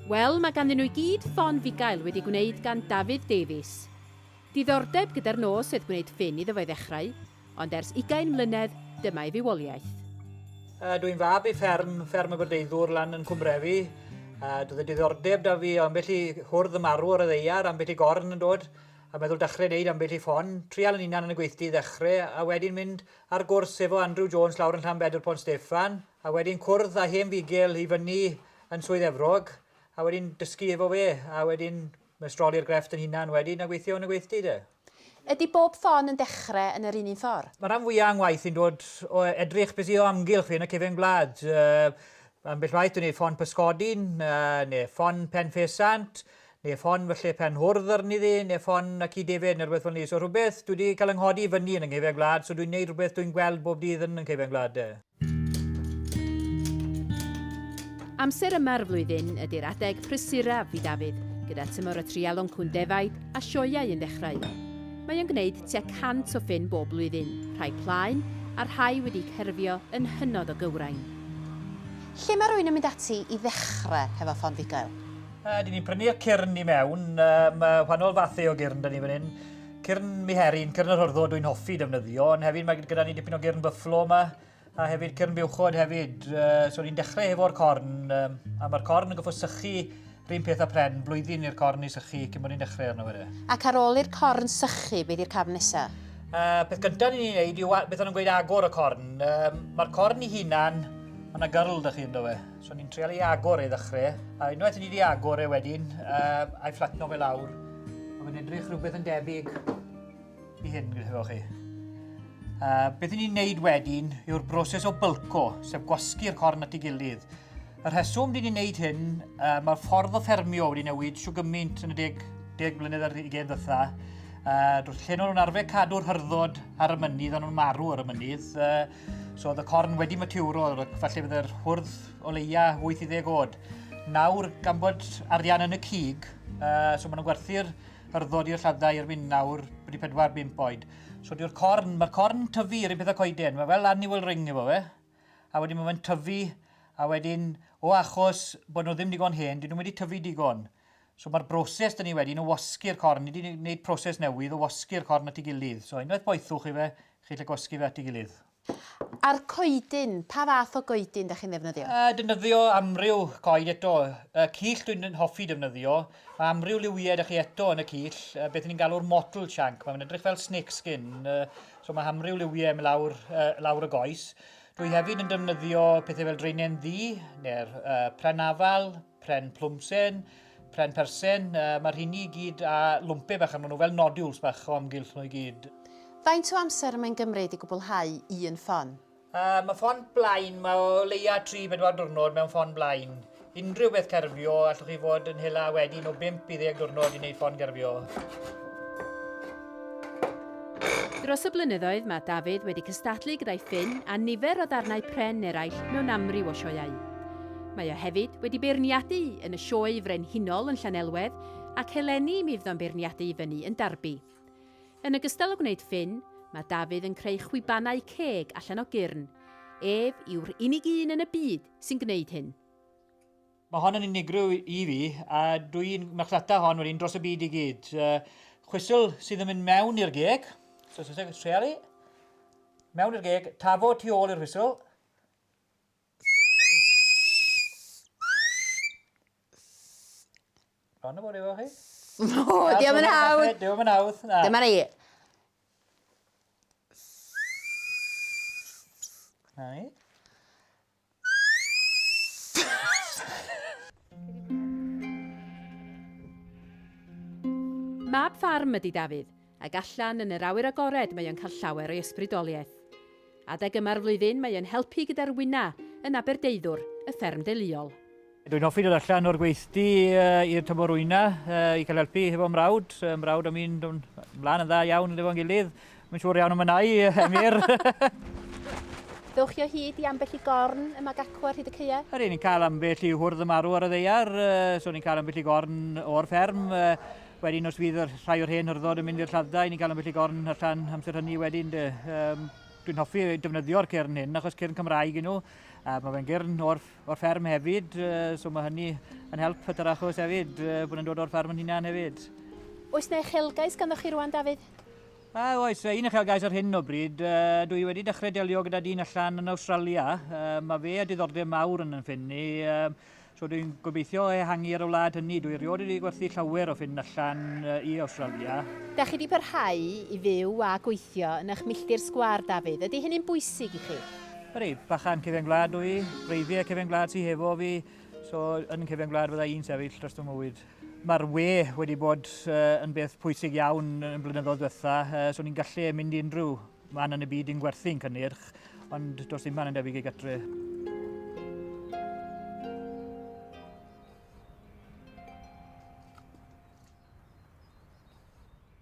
Wel, mae ganddyn nhw i gyd ffon fugail wedi gwneud gan Dafydd Davies. Diddordeb gyda'r nos oedd gwneud Ffyn iddo fe ddechrau, ond ers 20 mlynedd, dyma ei fywoliaeth. Dwi'n fab i fferm y Gwneuthurwr lan yn Cwmbrefi. Doedd y diddordeb da fi ambell i hwrdd y marw ar y ddeiar, ambell i gorn yn dod, a meddwl dechrau wneud ambell i ffon. Trial yn unan yn y gweithdy ddechrau, a wedyn mynd ar gwrs efo Andrew Jones lawr yn Llanbedr Pont Steffan, a wedyn cwrdd â hen figel i fyny yn Swydd Efrog, a wedyn dysgu efo fe, a wedyn mae stroli'r grefft yn hunan wedyn a gweithio yn y gweithdy de. Ydy bob ffon yn dechrau yn yr un ffordd? Mae'r rhan fwyaf yng ngwaith yn dod o edrych beth sydd o amgylch fi yn y cefn gwlad. Ambell waith dwi'n gwneud ffon Pysgodin, neu ffon Pen Ffesant, neu ffon felly Pen Hwrdd arni ddi, neu ffon ac i defyd neu rhywbeth fel ni. So rhywbeth dwi wedi cael ynghodi fyny yn y cefn gwlad, so dwi'n gwneud rhywbeth dwi'n gweld bob dydd yn y cefn gwlad de. Amser yma'r flwyddyn ydy'r adeg prysuraf i Dafydd, gyda tymor y trialon cwndefaid a sioiau yn dechrau. Mae o'n gwneud tua 100 o ffyn bob blwyddyn, rhai plaen a rhai wedi cerfio yn hynod o gywrain. Lle mae rhywun yn mynd ati i ddechrau hefo ffon fugail? Dyn ni'n prynu'r cyrn i mewn, mae wahanol fathau o gyrn dyn ni fan hyn. Cyrn miherin, cyrn yr hwrddo dwi'n hoffi defnyddio, ond hefyd mae gyda ni dipyn o gyrn byfflo yma, a hefyd cyrn buwchod hefyd. So ni'n dechrau efo'r corn, a mae'r corn yn goffo sychu rhywun peth a pren, blwyddyn i'r corn i sychu cyn bod ni'n dechrau arno fe. Ac ar ôl i'r corn sychu, beth yw'r cam nesaf? Peth gyntaf ni'n ei wneud yw beth o'n gweud agor y corn. Mae'r corn i hunan, mae yna gyrl dych chi ynddo fe. So ni'n treol i agor ei ddechrau. A unwaith ni wedi agor e wedyn, a'i fflatno fe lawr. A mae'n edrych rhywbeth yn debyg i hyn gyda chi. Beth ni'n neud wedyn yw'r broses o bylco, sef gwasgu'r corn at ei gilydd. Y rheswm ni'n neud hyn, mae'r ffordd o ffermio wedi newid siw gymaint yn y 10 mlynedd ar 20 ddytha. Lle nhw'n arfer cadw'r hyrdod ar y mynydd, a nhw'n marw ar y mynydd. So oedd y corn wedi matiwro, falle byddai'r hwrdd o leia 8 i 10 oed. Nawr, gan bod arian yn y cig, so maen nhw'n gwerthu'r hyrdod i'r lladdau erbyn nawr wedi 4-5 oed. So mae'r corn tyfu i'r un pethau coeden, mae fel annual ring efo fe. A wedyn mae'n tyfu, a wedyn o achos bod nhw ddim digon hen, dyn nhw wedi tyfu digon. So mae'r broses dyn ni wedyn o wasgu'r corn, ni wedi gwneud proses newydd o wasgu'r corn at ei gilydd. So unwaith boethwch i fe, chi'n gallu gwasgu fe at ei gilydd. A'r coedyn, pa fath o goedyn ydych chi'n ddefnyddio? Defnyddio amryw coed eto. Cyll dwi'n hoffi defnyddio. Mae amryw liwiau ydych chi eto yn y cyll, beth ni'n galw'r mottle shank. Mae'n edrych fel snake skin. So mae amryw liwiau lawr y goes. Dwi hefyd yn defnyddio pethau fel dreinen ddi, neu'r pren afal, pren plwmsen, pren persen. Mae'r hynny i gyd a lwmpau bach am nhw fel nodules bach o amgylch nhw i gyd. Faint o amser mae'n gymryd i gwblhau un ffon? Mae ffon blaen, mae o leia 3-4 diwrnod mewn ffon blaen. Unrhyw beth cerfio, allwch chi fod yn hela wedyn o 5 i 10 diwrnod i wneud ffon gerfio. Dros y blynyddoedd mae Dafydd wedi cystadlu gyda'i Ffyn a nifer o ddarnau pren eraill mewn amryw o sioiau. Mae o hefyd wedi beirniadu yn y sioe Frenhinol yn Llanelwedd ac eleni mi fydd o'n beirniadu i fyny yn Darby. Yn ogystal o gwneud Ffyn, mae Dafydd yn creu chwibannau ceg allan o gyrn. Ef yw'r unig un yn y byd sy'n gwneud hyn. Mae hon yn unigryw i fi, a mae'r chlata hon wedi'n dros y byd i gyd. Chwysl sydd yn mynd mewn i'r geg. So, treali. Mewn i'r geg, tafo tu ôl i'r whisl. Ron o bod efo chi? O, diolch yn hawdd. Diolch yn hawdd. Dyma ni. Nai. Mab ffarm ydy Dafydd, ac allan yn yr awyr agored mae o'n cael llawer o ysbrydoliaeth. Adeg yma'r flwyddyn mae o'n helpu gyda'r wyna yn Aberdeiddwr, y fferm deuluol. Dwi'n hoffi dod allan o'r gweithdy i'r tymor wyna i cael helpu efo mrawd. Mrawd am un mlaen yn dda iawn efo'n gilydd. Mae'n siŵr iawn o mynau, Emyr. Ddewch chi o hyd i ambell i gorn yma gacw ar hyd y ceia? Ni'n cael ambell i hwrdd y marw ar y ddeiar, so ni'n cael ambell i gorn o'r fferm. Wedyn os fydd rhai o'r hen hyrdod yn mynd i'r lladdau, ni'n cael ambell i gorn allan amser hynny wedyn. Dwi'n hoffi defnyddio'r cyrn hyn, achos cyrn Cymraeg yn nhw. Mae fe'n gyrn o'r fferm hefyd, so mae hynny yn help yr achos hefyd, bod yn dod o'r fferm yn hunan hefyd. Oes na uchelgais ganddoch chi rwan, Dafydd? Oes, un uchelgais ar hyn o bryd. Dwi wedi dechrau delio gyda dyn allan yn Awstralia. Mae fe a diddordeb mawr yn ffyn ni. So dwi'n gobeithio ehangu ar y wlad hynny. Dwi erioed wedi gwerthu llawer o ffyn allan i Awstralia. Da chi wedi parhau i fyw a gweithio yn eich milltir sgwar, Dafydd. Ydy hynny'n bwysig i chi? Ydy, bachan cefn gwlad dwi, breifiau cefn gwlad sy'n hefo fi. So yn cefn gwlad fydda un sefyll dros y mywyd. Mae'r we wedi bod yn beth pwysig iawn yn blynyddoedd diwetha, so ni'n gallu mynd i unrhyw man yn y byd i'n gwerthu'n cynnyrch, ond does dim man yn debyg i gytre.